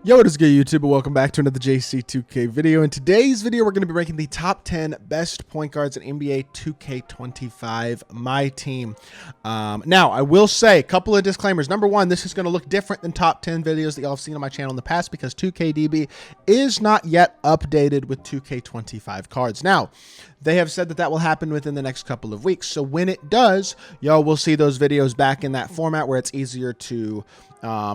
Yo, what is good, YouTube, and welcome back to another JC2K video. In today's video, we're going to be ranking the top 10 best point guards in NBA 2K25 MyTEAM. Now, I will say a couple of disclaimers. Number one, this is going to look different than top 10 videos that y'all have seen on my channel in the past because 2KDB is not yet updated with 2K25 cards. Now, they have said that that will happen within the next couple of weeks. So when it does, y'all will see those videos back in that format where it's easier to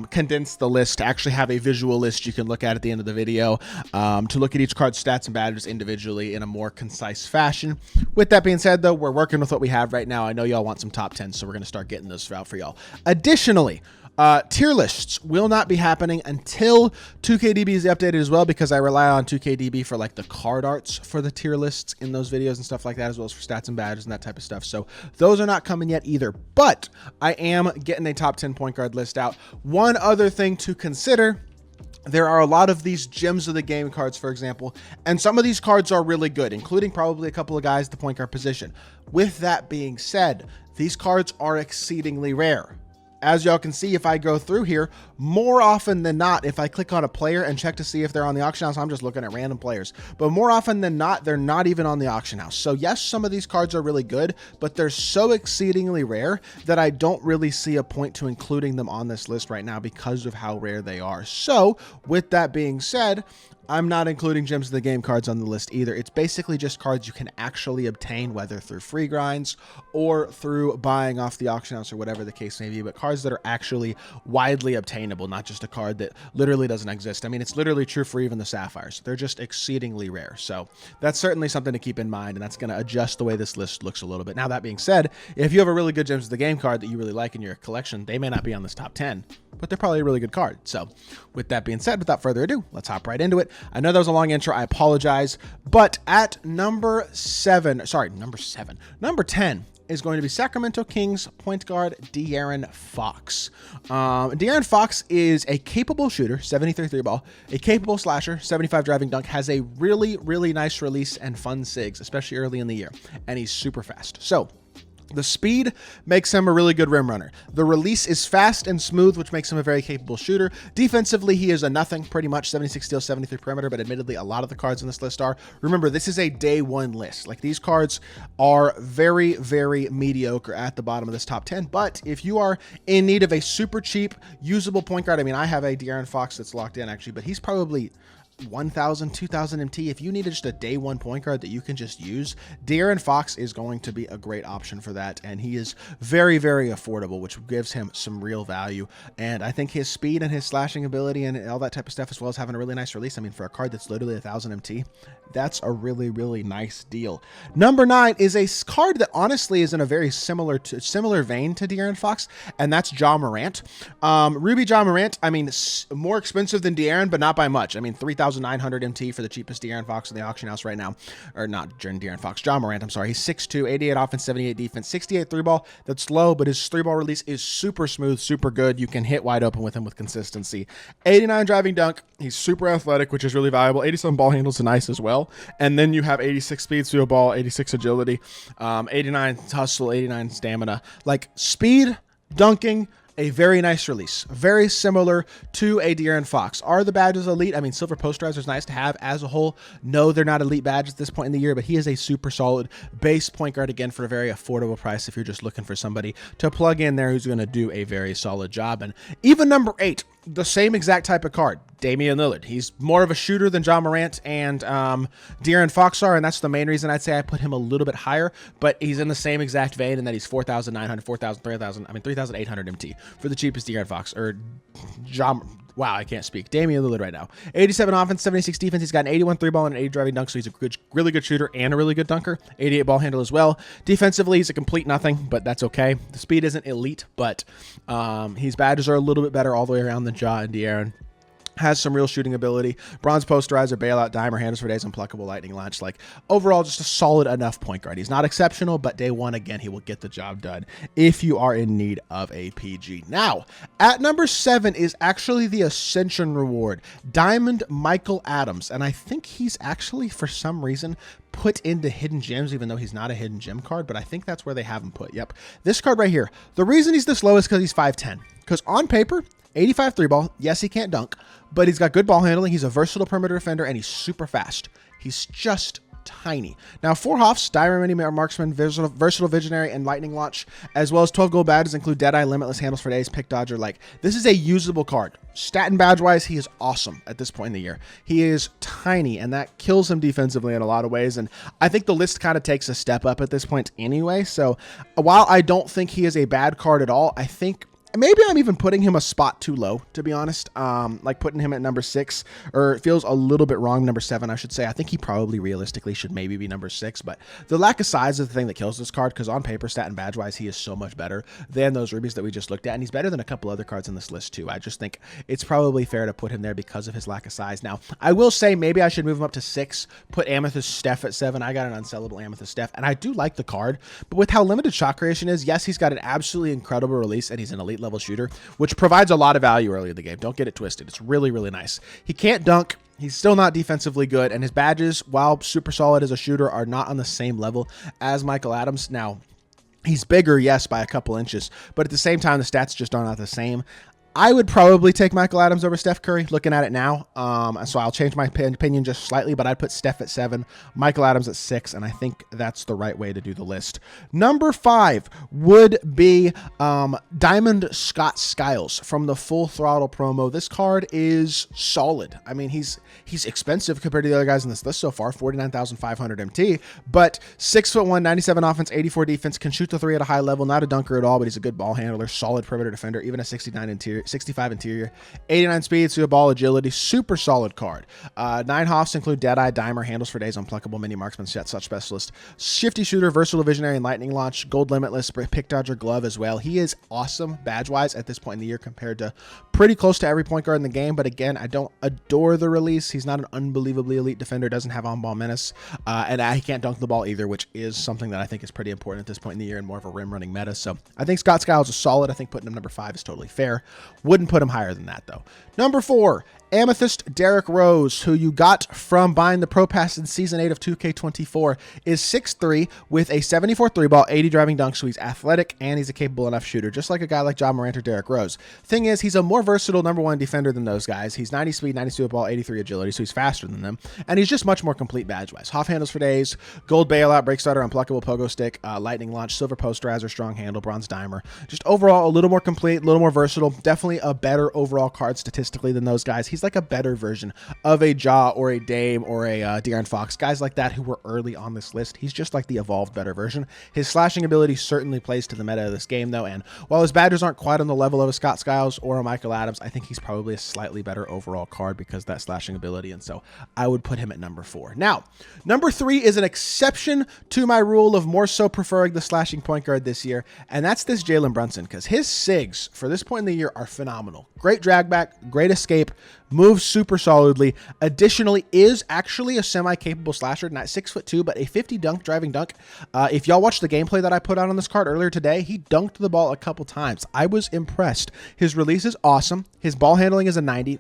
condense the list, to actually have a visual list you can look at the end of the video, to look at each card's stats and badges individually in a more concise fashion. With that being said, though, we're working with what we have right now. I know y'all want some top 10, so we're going to start getting those out for y'all. Additionally, tier lists will not be happening until 2KDB is updated as well, because I rely on 2KDB for like the card arts for the tier lists in those videos and stuff like that, as well as for stats and badges and that type of stuff. So those are not coming yet either, but I am getting a top 10 point guard list out. One other thing to consider: there are a lot of these gems of the game cards, for example, and some of these cards are really good, including probably a couple of guys at the point guard position. With that being said, these cards are exceedingly rare. As y'all can see, if I go through here, more often than not, if I click on a player and check to see if they're on the auction house, I'm just looking at random players, but more often than not, they're not even on the auction house. So yes, some of these cards are really good, but they're so exceedingly rare that I don't really see a point to including them on this list right now because of how rare they are. So with that being said, I'm not including gems of the game cards on the list either. It's basically just cards you can actually obtain, whether through free grinds or through buying off the auction house or whatever the case may be, but cards that are actually widely obtainable, not just a card that literally doesn't exist. I mean, it's literally true for even the Sapphires. They're just exceedingly rare. So that's certainly something to keep in mind, and that's going to adjust the way this list looks a little bit. Now, that being said, if you have a really good gems of the game card that you really like in your collection, they may not be on this top 10, but they're probably a really good card. So with that being said, without further ado, let's hop right into it. I know that was a long intro. I apologize. But at number 10 is going to be Sacramento Kings point guard De'Aaron Fox. De'Aaron Fox is a capable shooter, 73 three ball, a capable slasher, 75 driving dunk, has a really, really nice release and fun sigs, especially early in the year, and he's super fast. So the speed makes him a really good rim runner. The release is fast and smooth, which makes him a very capable shooter. Defensively, he is a nothing, pretty much 76 steals, 73 perimeter, but admittedly, a lot of the cards in this list are. Remember, this is a day one list. Like, these cards are very, very mediocre at the bottom of this top 10, but if you are in need of a super cheap, usable point guard, I mean, I have a De'Aaron Fox that's locked in, actually, but he's probably 1,000, 2,000 MT. If you needed just a day one point guard that you can just use, De'Aaron Fox is going to be a great option for that, and he is very, very affordable, which gives him some real value. And I think his speed and his slashing ability and all that type of stuff, as well as having a really nice release, I mean, for a card that's literally 1,000 MT, that's a really, really nice deal. Number 9 is a card that honestly is in a very similar vein to De'Aaron Fox, and that's Ja Morant. Ruby Ja Morant, I mean, more expensive than De'Aaron, but not by much. I mean, 3,900 MT for the cheapest De'Aaron Fox in the auction house right now. Or not De'Aaron Fox, Ja Morant, I'm sorry. He's 6'2", 88 offense, 78 defense, 68 three ball. That's low, but his three ball release is super smooth, super good. You can hit wide open with him with consistency. 89 driving dunk. He's super athletic, which is really valuable. 87 ball handles are nice as well. And then you have 86 speed through a ball, 86 agility, 89 hustle, 89 stamina. Like, speed, dunking, a very nice release, very similar to a De'Aaron Fox. Are the badges elite? I mean, silver posterizer is nice to have as a whole. No, they're not elite badges at this point in the year, but he is a super solid base point guard, again, for a very affordable price if you're just looking for somebody to plug in there who's going to do a very solid job. And even number 8, the same exact type of card, Damian Lillard. He's more of a shooter than Ja Morant and De'Aaron Fox are, and that's the main reason I'd say I put him a little bit higher, but he's in the same exact vein in that he's 4,900, 4,000, 3,800 MT for the cheapest De'Aaron Fox, or wow, I can't speak. Damian Lillard right now. 87 offense, 76 defense. He's got an 81 three ball and an 80 driving dunk, so he's a really good shooter and a really good dunker. 88 ball handle as well. Defensively, he's a complete nothing, but that's okay. The speed isn't elite, but his badges are a little bit better all the way around than Ja and De'Aaron. Has some real shooting ability. Bronze posterizer, bailout, dimer, handles for days, unpluckable, lightning launch. Like, overall, just a solid enough point guard. He's not exceptional, but day one, again, he will get the job done if you are in need of a PG. Now, at number 7 is actually the Ascension Reward, Diamond Michael Adams. And I think he's actually, for some reason, put into hidden gems, even though he's not a hidden gem card, but I think that's where they have him put. Yep. This card right here. The reason he's this low is because he's 5'10". Because on paper, 85 three ball. Yes, he can't dunk, but he's got good ball handling. He's a versatile perimeter defender, and he's super fast. He's just tiny. Now, 4 Hoffs, Diamond Mini Marksman, Versatile Visionary, and Lightning Launch, as well as 12 gold badges include Deadeye, Limitless, Handles for Days, Pick Dodger. Like, this is a usable card. Stat and badge wise, he is awesome at this point in the year. He is tiny, and that kills him defensively in a lot of ways, and I think the list kind of takes a step up at this point anyway. So while I don't think he is a bad card at all, I think maybe I'm even putting him a spot too low, to be honest. Like putting him at number 6, or it feels a little bit wrong. Number 7, I should say. I think he probably realistically should maybe be number 6, but the lack of size is the thing that kills this card, because on paper, stat and badge wise, he is so much better than those rubies that we just looked at, and he's better than a couple other cards in this list too. I just think it's probably fair to put him there because of his lack of size. Now, I will say maybe I should move him up to 6, put Amethyst Steph at 7. I got an unsellable Amethyst Steph, and I do like the card, but with how limited shot creation is, yes, he's got an absolutely incredible release, and he's an elite level shooter, which provides a lot of value early in the game. Don't get it twisted. It's really, really nice. He can't dunk. He's still not defensively good, and his badges, while super solid as a shooter, are not on the same level as Michael Adams. Now, he's bigger, yes, by a couple inches, but at the same time, the stats just are not the same. I would probably take Michael Adams over Steph Curry looking at it now. So I'll change my opinion just slightly, but I'd put Steph at 7, Michael Adams at 6, and I think that's the right way to do the list. Number 5 would be Diamond Scott Skiles from the Full Throttle promo. This card is solid. I mean, he's expensive compared to the other guys in this list so far, 49,500 MT, but 6'1", 97 offense, 84 defense, can shoot the 3 at a high level, not a dunker at all, but he's a good ball handler, solid perimeter defender, even a 65 interior, 89 speed, through ball agility, super solid card. 9 Hoffs include Deadeye, Dimer, Handles for Days, Unpluckable, Mini Marksman, Such Specialist, Shifty Shooter, Versatile Visionary, and Lightning Launch, Gold Limitless, Pick Dodger, Glove as well. He is awesome badge-wise at this point in the year compared to pretty close to every point guard in the game, but again, I don't adore the release. He's not an unbelievably elite defender, doesn't have on-ball menace, and he can't dunk the ball either, which is something that I think is pretty important at this point in the year and more of a rim-running meta. So I think Scott Skiles is solid. I think putting him number 5 is totally fair. Wouldn't put him higher than that, though. Number 4, Amethyst Derrick Rose, who you got from buying the Pro Pass in Season 8 of 2K24, is 6'3", with a 74 3-ball, 80 driving dunk, so he's athletic, and he's a capable enough shooter, just like a guy like Ja Morant or Derrick Rose. Thing is, he's a more versatile number 1 defender than those guys. He's 90 speed, 92 ball, 83 agility, so he's faster than them, and he's just much more complete badge-wise. Hoff Handles for Days, Gold Bailout, Break Starter, Unpluckable, Pogo Stick, Lightning Launch, Silver Posterizer, Strong Handle, Bronze Dimer. Just overall, a little more complete, a little more versatile, definitely a better overall card statistically than those guys. He's like a better version of a Ja or a Dame or a De'Aaron Fox, guys like that who were early on this list. He's just like the evolved better version. His slashing ability certainly plays to the meta of this game, though, and while his badges aren't quite on the level of a Scott Skiles or a Michael Adams, I think he's probably a slightly better overall card because of that slashing ability, and so I would put him at number 4. Now, number 3 is an exception to my rule of more so preferring the slashing point guard this year, and that's this Jalen Brunson, because his SIGs for this point in the year are phenomenal. Great drag back, great escape, moves super solidly. Additionally, is actually a semi-capable slasher, not 6'2", but a 50 dunk driving dunk. If y'all watched the gameplay that I put out on this card earlier today, he dunked the ball a couple times. I was impressed. His release is awesome. His ball handling is a 90.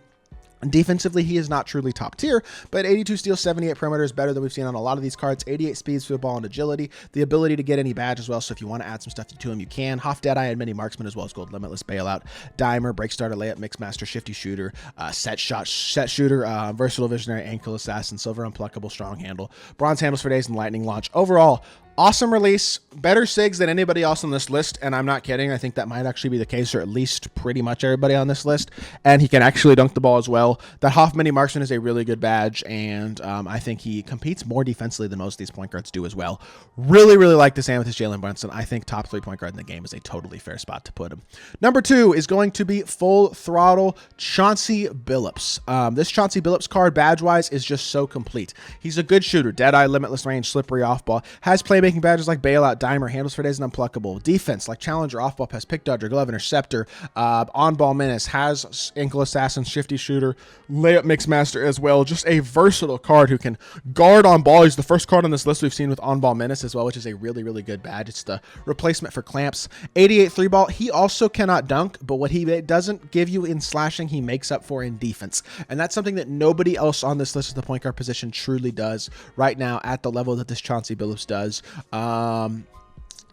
Defensively, he is not truly top tier, but 82 steals, 78 perimeter is better than we've seen on a lot of these cards. 88 speeds for the ball and agility, the ability to get any badge as well, so if you want to add some stuff to him, you can. Hoff Deadeye and Mini Marksman as well as Gold Limitless, Bailout, Dimer, Break Starter, Layup, Mixmaster, Shifty Shooter, Set Shooter, Versatile Visionary, Ankle Assassin, Silver Unpluckable, Strong Handle, Bronze Handles for Days, and Lightning Launch. Overall, awesome release, better SIGs than anybody else on this list, and I'm not kidding. I think that might actually be the case, or at least pretty much everybody on this list, and he can actually dunk the ball as well. That Hoff Mini Marksman is a really good badge, and I think he competes more defensively than most of these point guards do as well. Really, really like this Amethyst Jalen Brunson. I think top 3 point guard in the game is a totally fair spot to put him. Number 2 is going to be Full Throttle Chauncey Billups. This Chauncey Billups card, badge-wise, is just so complete. He's a good shooter, Deadeye, Limitless Range, Slippery Off-Ball, has playmaking badges like Bailout, Dimer, Handles for Days, and Unpluckable. Defense like Challenger, Off-Ball Pass, Pick Dodger, Glove, Interceptor, On-Ball Menace, has Ankle Assassin, Shifty Shooter, Layup Mixmaster as well. Just a versatile card who can guard on ball. He's the first card on this list we've seen with On-Ball Menace as well, which is a really, really good badge. It's the replacement for Clamps. 88 3-ball. He also cannot dunk, but what he doesn't give you in slashing, he makes up for in defense. And that's something that nobody else on this list of the point guard position truly does right now at the level that this Chauncey Billups does.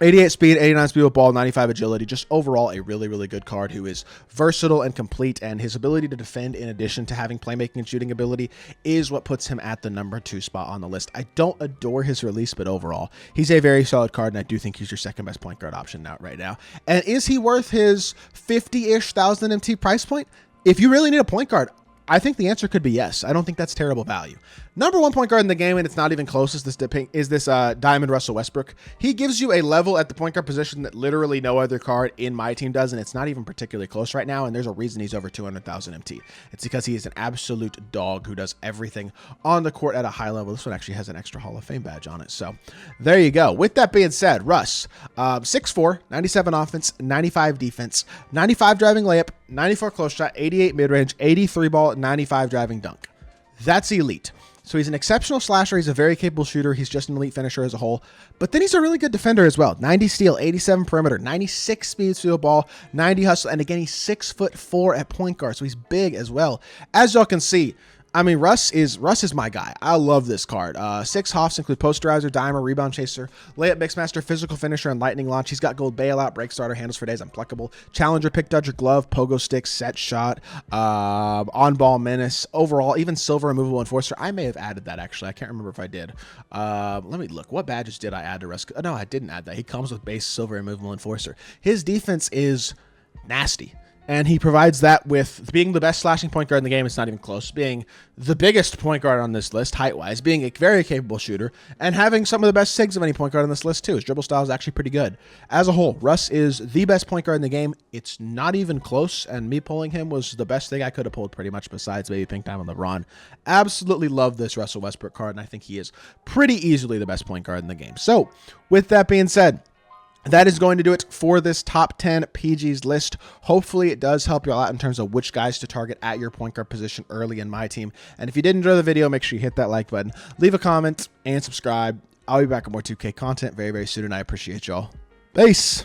88 speed, 89 speed with ball, 95 agility. Just overall a really, really good card who is versatile and complete, and his ability to defend in addition to having playmaking and shooting ability is what puts him at the number 2 spot on the list. I don't adore his release, but overall, he's a very solid card, and I do think he's your second best point guard option now right now. And is he worth his 50-ish thousand MT price point? If you really need a point guard, I think the answer could be yes. I don't think that's terrible value. Number 1 point guard in the game, and it's not even close, is this Diamond Russell Westbrook. He gives you a level at the point guard position that literally no other card in my team does, and it's not even particularly close right now, and there's a reason he's over 200,000 MT. It's because he is an absolute dog who does everything on the court at a high level. This one actually has an extra Hall of Fame badge on it, so there you go. With that being said, Russ, 6'4", 97 offense, 95 defense, 95 driving layup, 94 close shot, 88 mid-range, 83 ball, 95 driving dunk. That's elite. So he's an exceptional slasher. He's a very capable shooter. He's just an elite finisher as a whole. But then he's a really good defender as well. 90 steal, 87 perimeter, 96 speed steal ball, 90 hustle. And again, he's 6'4" at point guard. So he's big as well. As y'all can see, I mean, Russ is my guy. I love this card. 6 Hoffs include posterizer, dimer, rebound chaser, layup mixmaster, physical finisher, and lightning launch. He's got gold bailout, break starter, handles for days, unpluckable, challenger, pick dodger, glove, pogo stick, set shot, on ball menace, overall, even silver removable enforcer. I may have added that actually. I can't remember if I did. Let me look. What badges did I add to Russ? Oh, no, I didn't add that. He comes with base silver removable enforcer. His defense is nasty. And he provides that with being the best slashing point guard in the game. It's not even close. Being the biggest point guard on this list, height-wise. Being a very capable shooter. And having some of the best sigs of any point guard on this list, too. His dribble style is actually pretty good. As a whole, Russ is the best point guard in the game. It's not even close. And me pulling him was the best thing I could have pulled, pretty much, besides maybe Pink Time on LeBron. Absolutely love this Russell Westbrook card. And I think he is pretty easily the best point guard in the game. So, with that being said, that is going to do it for this top 10 PGs list. Hopefully it does help you out in terms of which guys to target at your point guard position early in my team. And if you did enjoy the video, make sure you hit that like button, leave a comment, and subscribe. I'll be back with more 2K content very, very soon, and I appreciate y'all. Peace.